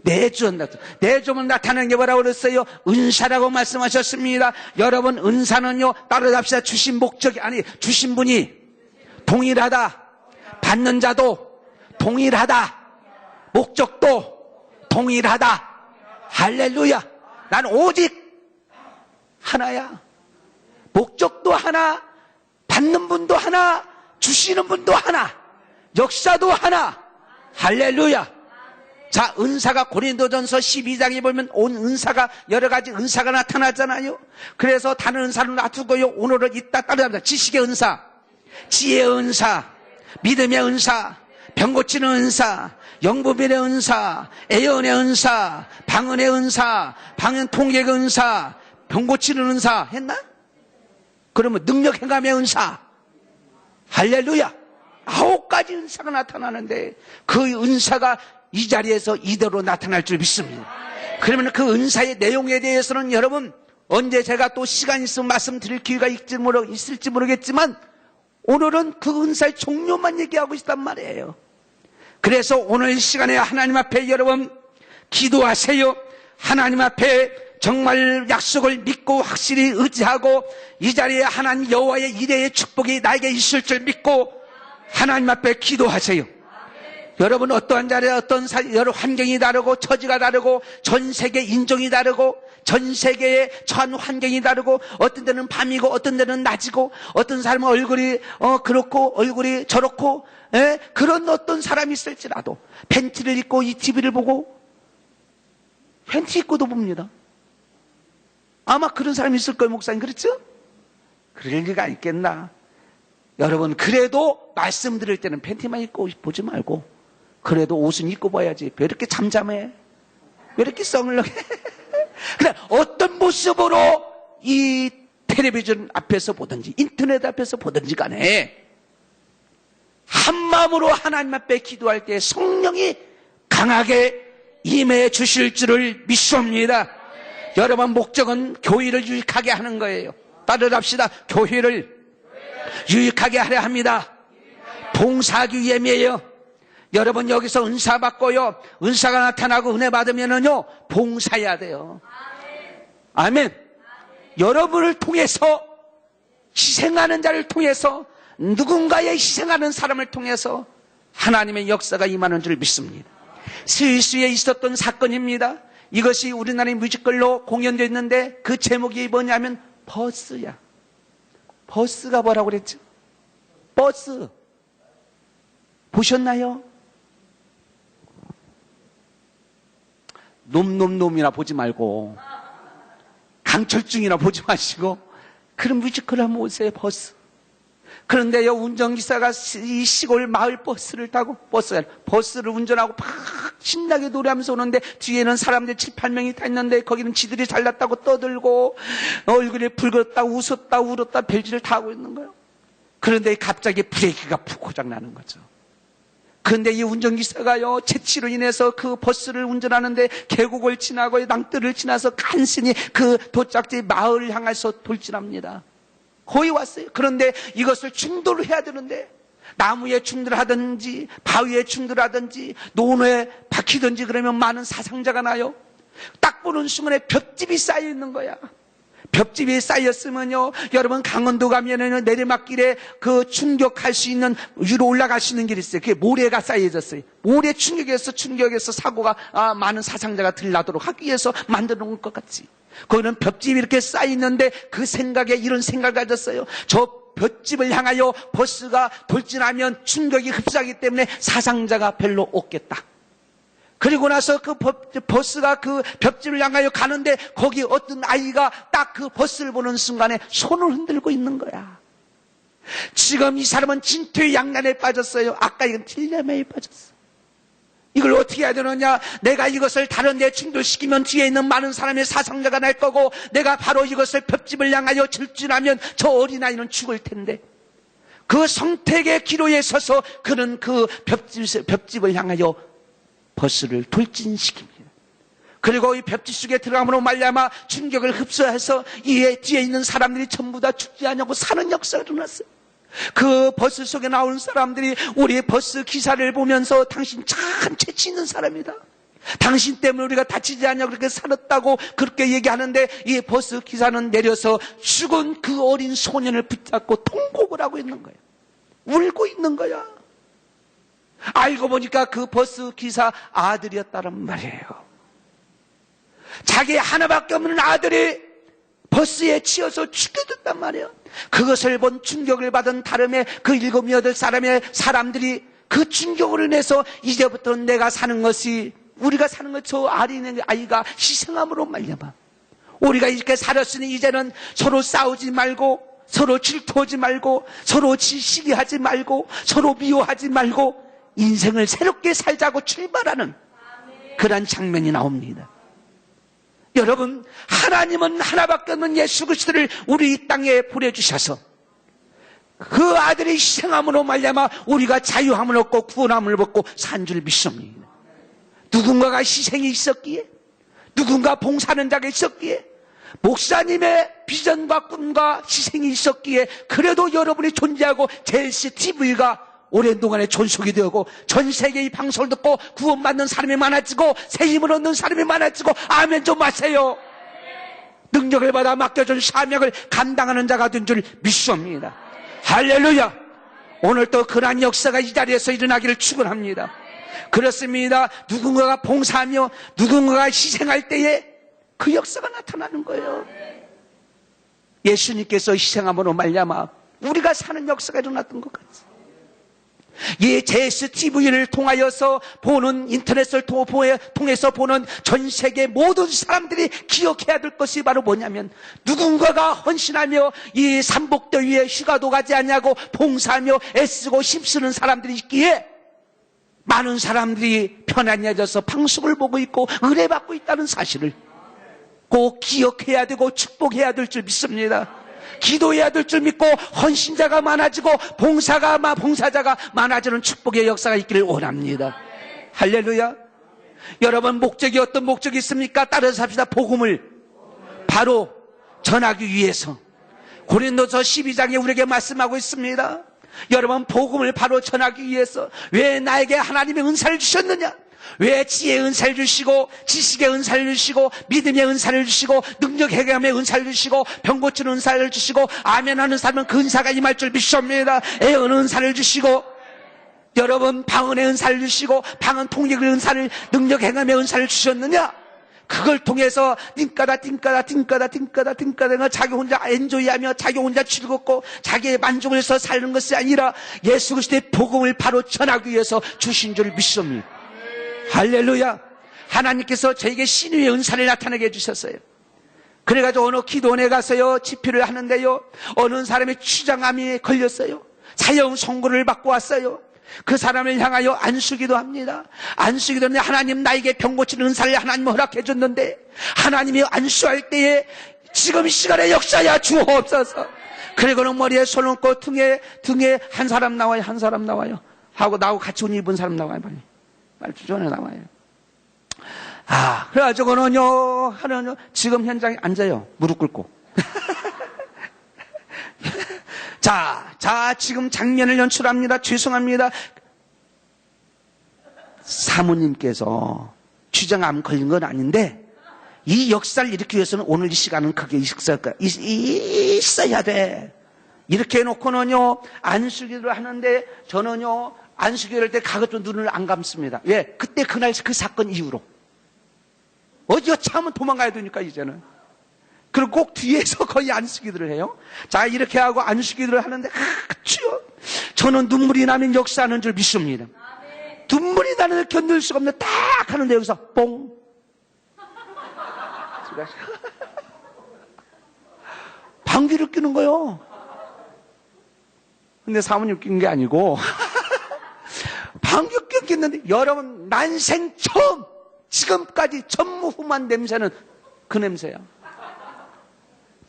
내주면 나타나는 게 뭐라고 그랬어요? 은사라고 말씀하셨습니다. 여러분 은사는요 따라잡시다. 주신 목적이 주신 분이 동일하다. 받는 자도 동일하다. 목적도 동일하다. 할렐루야. 난 오직 하나야. 목적도 하나, 받는 분도 하나, 주시는 분도 하나, 역사도 하나. 할렐루야. 자, 은사가 고린도전서 12장에 보면 온 은사가 여러 가지 은사가 나타나잖아요. 그래서 다른 은사는 놔두고요. 오늘은 이따 따르합니다. 지식의 은사, 지혜의 은사, 믿음의 은사, 병 고치는 은사, 영부민의 은사, 애언의 은사, 방언의 은사, 방언 통역의 은사, 병 고치는 은사 했나? 그러면 능력 행함의 은사. 할렐루야. 9가지 은사가 나타나는데 그 은사가 이 자리에서 이대로 나타날 줄 믿습니다. 그러면 그 은사의 내용에 대해서는 여러분 언제 제가 또 시간 있으면 말씀드릴 기회가 있을지 모르겠지만 오늘은 그 은사의 종류만 얘기하고 있단 말이에요. 그래서 오늘 시간에 하나님 앞에 여러분 기도하세요. 하나님 앞에 정말 약속을 믿고 확실히 의지하고 이 자리에 하나님 여호와의 이레의 축복이 나에게 있을 줄 믿고 하나님 앞에 기도하세요. 여러분 어떠한 자리에 여러 환경이 다르고 처지가 다르고 전 세계 인종이 다르고 전 세계의 처한 환경이 다르고 어떤 데는 밤이고 어떤 데는 낮이고 어떤 사람은 얼굴이 그렇고 얼굴이 저렇고 그런 어떤 사람이 있을지라도 팬티를 입고 이 TV를 보고 팬티 입고도 봅니다. 아마 그런 사람이 있을 거예요. 목사님 그렇죠? 그럴 리가 있겠나. 여러분 그래도 말씀 드릴 때는 팬티만 입고 보지 말고 그래도 옷은 입고 봐야지. 왜 이렇게 잠잠해? 왜 이렇게 썩을렁해? 그래 어떤 모습으로 이 텔레비전 앞에서 보든지 인터넷 앞에서 보든지 간에 한 마음으로 하나님 앞에 기도할 때 성령이 강하게 임해 주실 줄을 믿습니다. 여러분 목적은 교회를 유익하게 하는 거예요. 따르랍시다. 교회를 유익하게 하려 합니다. 봉사하기 위함이에요. 여러분 여기서 은사 받고요. 은사가 나타나고 은혜 받으면은요. 봉사해야 돼요. 아멘. 여러분을 통해서 희생하는 자를 통해서 누군가의 희생하는 사람을 통해서 하나님의 역사가 임하는 줄 믿습니다. 스위스에 있었던 사건입니다. 이것이 우리나라의 뮤지컬로 공연되어 있는데 그 제목이 뭐냐면 버스야. 버스가 뭐라고 그랬죠? 버스. 보셨나요? 놈이나 보지 말고 강철중이나 보지 마시고 그런 뮤지컬 한번 오세요. 버스. 그런데요 운전기사가 이 시골 마을 버스를 타고 버스를 운전하고 막 신나게 노래하면서 오는데 뒤에는 사람들 7, 8명이 타 있는데 거기는 지들이 잘났다고 떠들고 얼굴이 붉었다 웃었다 울었다 별짓을 다 하고 있는 거예요. 그런데 갑자기 브레이크가 푹 고장나는 거죠. 그런데 이 운전기사가요 채취로 인해서 그 버스를 운전하는데 계곡을 지나고 낭뜰을 지나서 간신히 그 도착지 마을을 향해서 돌진합니다. 거의 왔어요. 그런데 이것을 충돌을 해야 되는데 나무에 충돌하든지 바위에 충돌하든지 논에 박히든지 그러면 많은 사상자가 나요. 딱 보는 순간에 볏짚이 쌓여 있는 거야. 볏짚이 쌓였으면요 여러분 강원도 가면은 내리막길에 그 충격할 수 있는 위로 올라갈 수 있는 길이 있어요. 그게 모래가 쌓여졌어요. 모래 충격에서 사고가 많은 사상자가 들나도록 하기 위해서 만들어 놓은 것 같지. 거기는 볏짚이 이렇게 쌓여있는데 그 생각에 이런 생각을 가졌어요. 저 볏짚을 향하여 버스가 돌진하면 충격이 흡사하기 때문에 사상자가 별로 없겠다. 그리고 나서 그 버스가 그 볏짚을 향하여 가는데 거기 어떤 아이가 딱 그 버스를 보는 순간에 손을 흔들고 있는 거야. 지금 이 사람은 진퇴 양난에 빠졌어요. 아까 이건 딜레마에 빠졌어. 이걸 어떻게 해야 되느냐? 내가 이것을 다른 데 충돌시키면 뒤에 있는 많은 사람의 사상자가 날 거고 내가 바로 이것을 볏짚을 향하여 질주하면 저 어린아이는 죽을 텐데 그 선택의 기로에 서서 그는 그 볏짚을 향하여 버스를 돌진시킵니다. 그리고 이 볏짚 속에 들어감으로 말미암아 충격을 흡수해서 이 뒤에 있는 사람들이 전부 다 죽지 않냐고 사는 역사가 일어났어요. 그 버스 속에 나오는 사람들이 우리 버스 기사를 보면서 당신 참 재치 있는 사람이다. 당신 때문에 우리가 다치지 않냐고 그렇게 살았다고 그렇게 얘기하는데 이 버스 기사는 내려서 죽은 그 어린 소년을 붙잡고 통곡을 하고 있는 거예요. 울고 있는 거야. 알고 보니까 그 버스 기사 아들이었다는 말이에요. 자기 하나밖에 없는 아들이 버스에 치여서 죽여졌단 말이에요. 그것을 본 충격을 받은 다름에 그 7, 8 사람들이 그 충격을 인해서 이제부터는 내가 사는 것이, 우리가 사는 것, 저 아이가 희생함으로 말려봐. 우리가 이렇게 살았으니 이제는 서로 싸우지 말고, 서로 질투하지 말고, 서로 시기하지 말고, 서로 미워하지 말고 인생을 새롭게 살자고 출발하는 그런 장면이 나옵니다. 여러분, 하나님은 하나밖에 없는 예수 그리스도를 우리 이 땅에 보내주셔서 그 아들의 희생함으로 말미암아 우리가 자유함을 얻고 구원함을 얻고 산 줄 믿습니다. 누군가가 희생이 있었기에, 누군가 봉사하는 자가 있었기에, 목사님의 비전과 꿈과 희생이 있었기에 그래도 여러분이 존재하고 JCTV가 오랜 동안에 존속이 되고 전 세계의 방송을 듣고 구원받는 사람이 많아지고 새 힘을 얻는 사람이 많아지고, 아멘 좀 하세요. 능력을 받아 맡겨준 사명을 감당하는 자가 된 줄 믿습니다. 할렐루야. 오늘 또 그러한 역사가 이 자리에서 일어나기를 축원합니다. 그렇습니다. 누군가가 봉사하며 누군가가 희생할 때에 그 역사가 나타나는 거예요. 예수님께서 희생함으로 말미암아 우리가 사는 역사가 일어났던 것 같아요. 이 JSTV를 통하여서 보는, 인터넷을 통해서 보는 전 세계 모든 사람들이 기억해야 될 것이 바로 뭐냐면, 누군가가 헌신하며 이 삼복더위에 휴가도 가지 않냐고 봉사하며 애쓰고 힘쓰는 사람들이 있기에 많은 사람들이 편안해져서 방송을 보고 있고 은혜받고 있다는 사실을 꼭 기억해야 되고 축복해야 될 줄 믿습니다. 기도해야 될 줄 믿고 헌신자가 많아지고 봉사자가 많아지는 축복의 역사가 있기를 원합니다. 할렐루야. 여러분, 목적이 어떤 목적이 있습니까? 따라서 합시다. 복음을 바로 전하기 위해서. 고린도서 12장에 우리에게 말씀하고 있습니다. 여러분, 복음을 바로 전하기 위해서 왜 나에게 하나님의 은사를 주셨느냐? 왜 지혜의 은사를 주시고 지식의 은사를 주시고 믿음의 은사를 주시고 능력 해결의 은사를 주시고 병 고치는 은사를 주시고 아멘하는 사람은 그 은사가 임할 줄 믿습니다. 애언 은사를 주시고, 여러분, 방언의 은사를 주시고 방언 통역의 은사를, 능력 행함의 은사를 주셨느냐? 그걸 통해서 띵까다 자기 혼자 엔조이하며 자기 혼자 즐겁고 자기의 만족을 해서 사는 것이 아니라 예수 그리스도의 복음을 바로 전하기 위해서 주신 줄 믿습니다. 할렐루야. 하나님께서 저에게 신유의 은사를 나타나게 해주셨어요. 그래가지고 어느 기도원에 가서요 집회를 하는데요, 어느 사람이 추장암이 걸렸어요. 사형 선고를 받고 왔어요. 그 사람을 향하여 안수기도 합니다. 안수기도 하는데, 하나님, 나에게 병 고치는 은사를 하나님 허락해 줬는데 하나님이 안수할 때에 지금 이 시간에 역사야 주옵소서. 그리고는 머리에 손 얹고 등에 한 사람 나와요 하고 나하고 같이 옷 입은 사람 나와요. 빨리 주전에 나와요. 그래가지고는요 지금 현장에 앉아요. 무릎 꿇고. 자, 지금 장면을 연출합니다. 죄송합니다. 사모님께서 추정암 걸린 건 아닌데 이 역사를 일으키기 위해서는 오늘 이 시간은 그게 있어야 돼. 이렇게 해놓고는요 안수기를 하는데, 저는요 안수기를 할 때 가급적 눈을 안 감습니다. 왜? 그때 그날 그 사건 이후로 어디가 참은 도망가야 되니까 이제는. 그리고 꼭 뒤에서 거의 안수기들을 해요. 자, 이렇게 하고 안수기들을 하는데, 주여, 저는 눈물이 나면 역사하는 줄 믿습니다. 눈물이 나는 걸 견딜 수가 없는데 딱 하는데 여기서 뽕. 방귀를 뀌는 거예요. 근데 사모님 낀 게 아니고 방귀 뀌었는데, 여러분, 난생 처음 지금까지 전무후무한 냄새는 그 냄새야.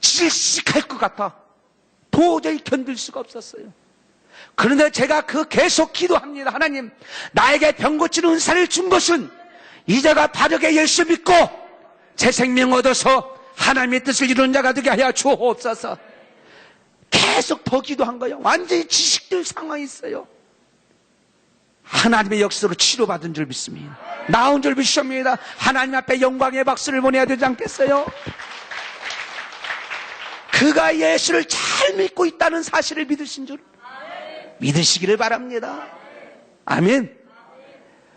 질식할 것 같아. 도저히 견딜 수가 없었어요. 그런데 제가 계속 기도합니다. 하나님, 나에게 병 고치는 은사를 준 것은 이제가 바르게 예수 믿고 제 생명 얻어서 하나님의 뜻을 이루는 자가 되게 하여 주옵소서. 계속 더 기도한 거예요. 완전히 지식될 상황이 있어요. 하나님의 역사로 치료받은 줄 믿습니다. 나온 줄 믿습니다. 하나님 앞에 영광의 박수를 보내야 되지 않겠어요? 그가 예수를 잘 믿고 있다는 사실을 믿으신 줄 믿으시기를 바랍니다. 아멘.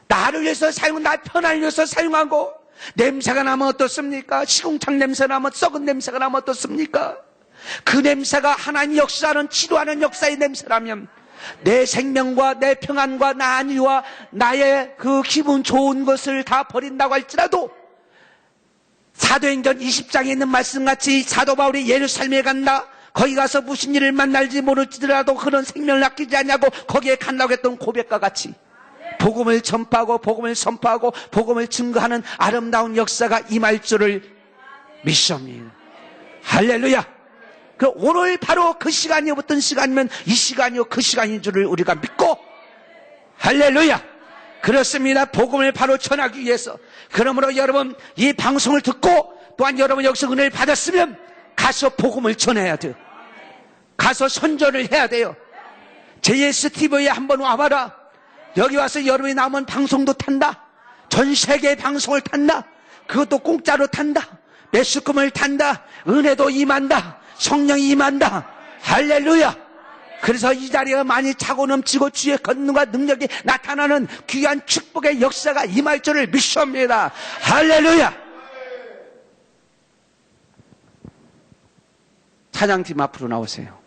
나를 위해서 나 편을 위해서 사용하고 냄새가 나면 어떻습니까? 시궁창 냄새 나면, 썩은 냄새가 나면 어떻습니까? 그 냄새가 하나님 역사하는, 치료하는 역사의 냄새라면 내 생명과 내 평안과 나 안위와 나의 그 기분 좋은 것을 다 버린다고 할지라도 사도행전 20장에 있는 말씀같이 사도 바울이 예루살렘에 간다. 거기 가서 무슨 일을 만날지 모를지라도 그런 생명을 아끼지 않냐고 거기에 간다고 했던 고백과 같이 복음을 전파하고 복음을 선포하고 복음을 증거하는 아름다운 역사가 임할 줄을 믿습니다. 할렐루야. 그 오늘 바로 그 시간이 어떤 시간이면 이 시간이요 그 시간인 줄을 우리가 믿고, 할렐루야. 그렇습니다. 복음을 바로 전하기 위해서. 그러므로 여러분 이 방송을 듣고 또한 여러분 여기서 은혜를 받았으면 가서 복음을 전해야 돼요. 가서 선전을 해야 돼요. JSTV에 한번 와봐라. 여기 와서 여러분이 나오면 방송도 탄다. 전 세계 방송을 탄다. 그것도 공짜로 탄다. 매스컴을 탄다. 은혜도 임한다. 성령이 임한다. 할렐루야. 그래서 이 자리가 많이 차고 넘치고 주의 권능과 능력이 나타나는 귀한 축복의 역사가 임할 줄을 믿습니다. 할렐루야. 찬양팀 앞으로 나오세요.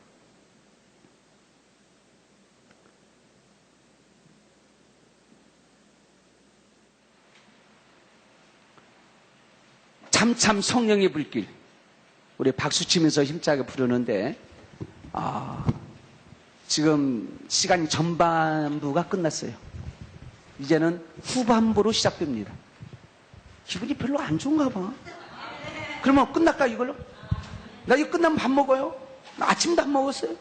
참참 성령의 불길. 우리 박수 치면서 힘차게 부르는데 지금 시간이 전반부가 끝났어요. 이제는 후반부로 시작됩니다. 기분이 별로 안 좋은가 봐. 그러면 끝날까 이걸로? 나 이거 끝나면 밥 먹어요? 나 아침도 안 먹었어요?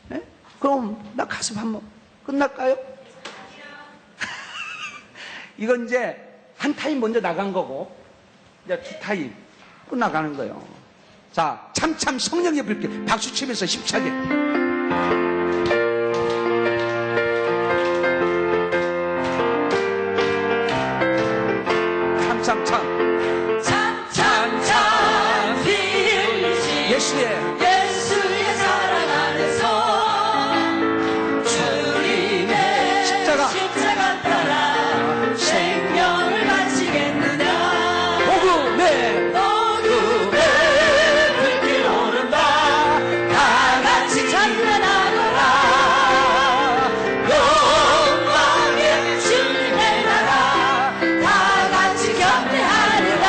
네? 그럼 나 가서 밥 먹어. 끝날까요? 이건 이제 한 타임 먼저 나간 거고 이제 두 타임 끝나가는 거예요. 자, 참참 성령의 불길 박수 치면서 힘차게. 참참참 예수의 사랑 안에서 주님의 십자가 따라 생명을 바치겠느냐. 복음의 불길 오른다. 다 같이 찬양하거라. 영광의 주님의 나라 다 같이 경배하리라.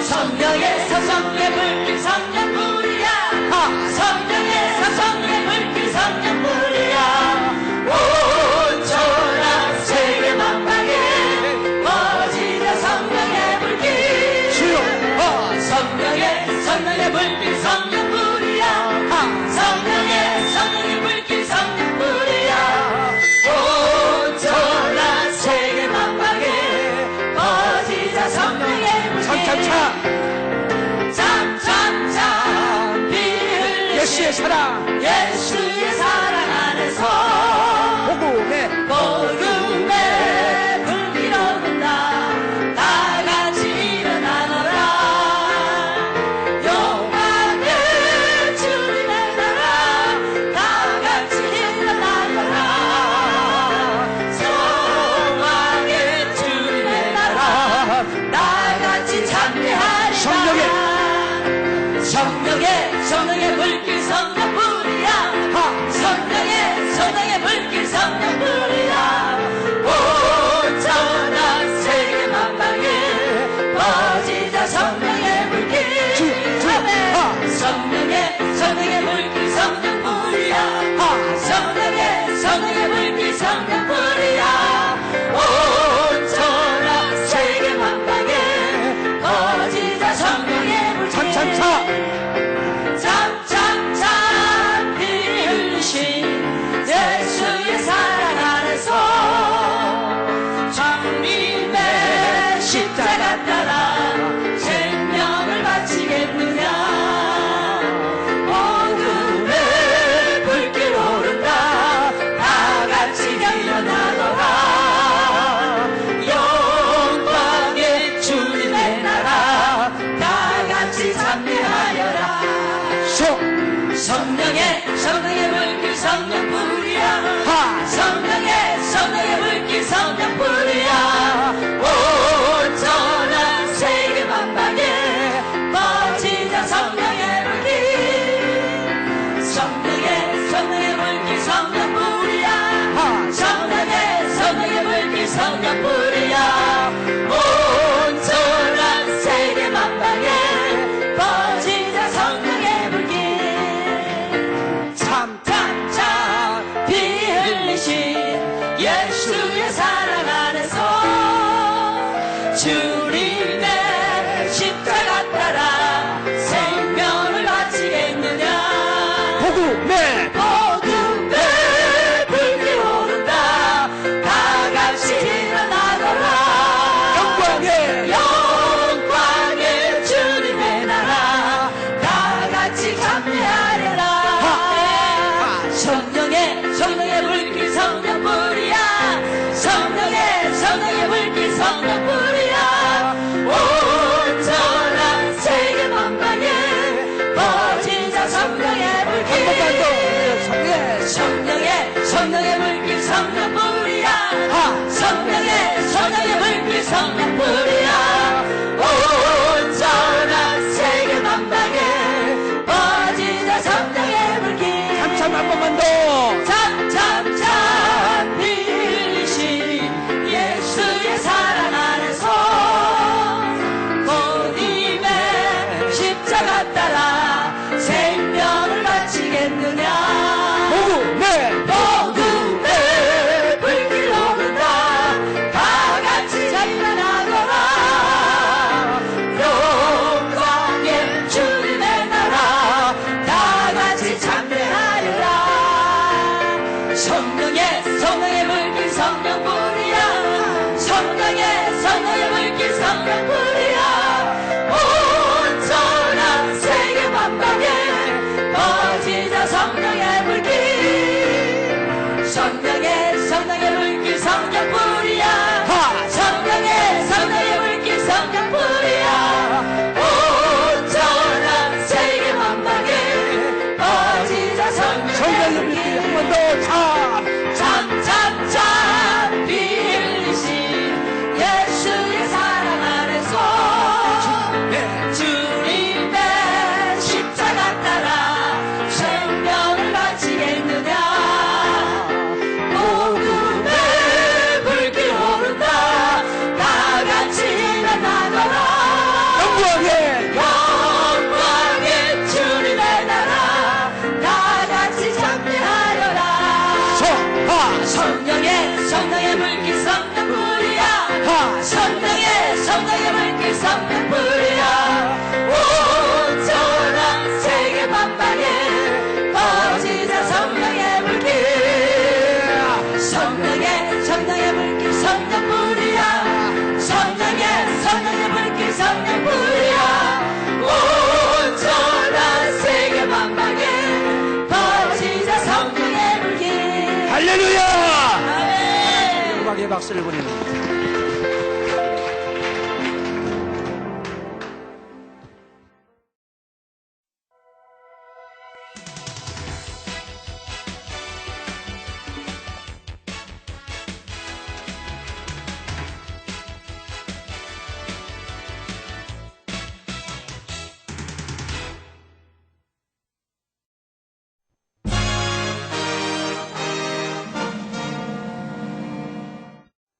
성령의 불길 성령불이야. 성령의 불길 성령불이야. 온전한 세계 만방에 퍼지자 성령의 불길. 성령의 불길 성령불이야. 성령의 불길 성령불이야. 온전한 세계 만방에 퍼지자 성령의 불길. 예수의 사랑 안에서 복음의 불길 오른다. 다 같이 일어나노라. 영광의 주님의 나라 다 같이 일어나노라. 영광의 주님의 나라 다 같이 찬미하리라. 성령의 불길 성령불이야. 예수의 사랑 안에서 주님의 십자가 따라 생명을 바치겠느냐. 복음의 불길 오른다. 다 같이 일어나거라. 영광의 주님의 나라 다 같이 참여하리라. 성령의 불길 성령불이야. 성령의 불길 성령불이야. 온전한 세계 만방에 퍼지자 성령의 불길. 성령의 불길 성령불이야. 성령의 불길 성령불이야. 온전한 세계 만방에 퍼지자 성령의 불길. 한참 한 번만 더. 잠잠잠 빌리신 예수의 사랑 안에서 본인의 십자가 따라 생명을 바치겠느냐. 복음의 불길 오른다. 다 같이 일어나거라. 영광의 주님의 나라 다 같이 참여하리라. 성령의 불길 성령불이야. 성령의 불길 성령불이야. 온전한 세계 만방에 퍼지자 성령의 불길. 성령의 불길 성령불이야. 성령의 불길 성령불이야. 온전한 세계 만방에 퍼지자 성령의 불길. 한 번 더. 잠잠잠 빌리신 예수의 사랑 안에서 주님의 십자가 따라 생명을 바치겠느냐. 복음의 불길 오른다. 다 같이 일어나거라. 영광의 주님의 나라 다 같이 참여하려라. 성령의 불길 성령불이야. 성령의 불길 성령불이야. 온전한 세계 만방에 퍼지자 성령의 불길. 성령의 불길 성령불이야. 성령의 불길 성령불이야. 온전한 세계 만방에 퍼지자 성령의 불길. 할렐루야! 아멘. 음악의 박수를 보냅니다.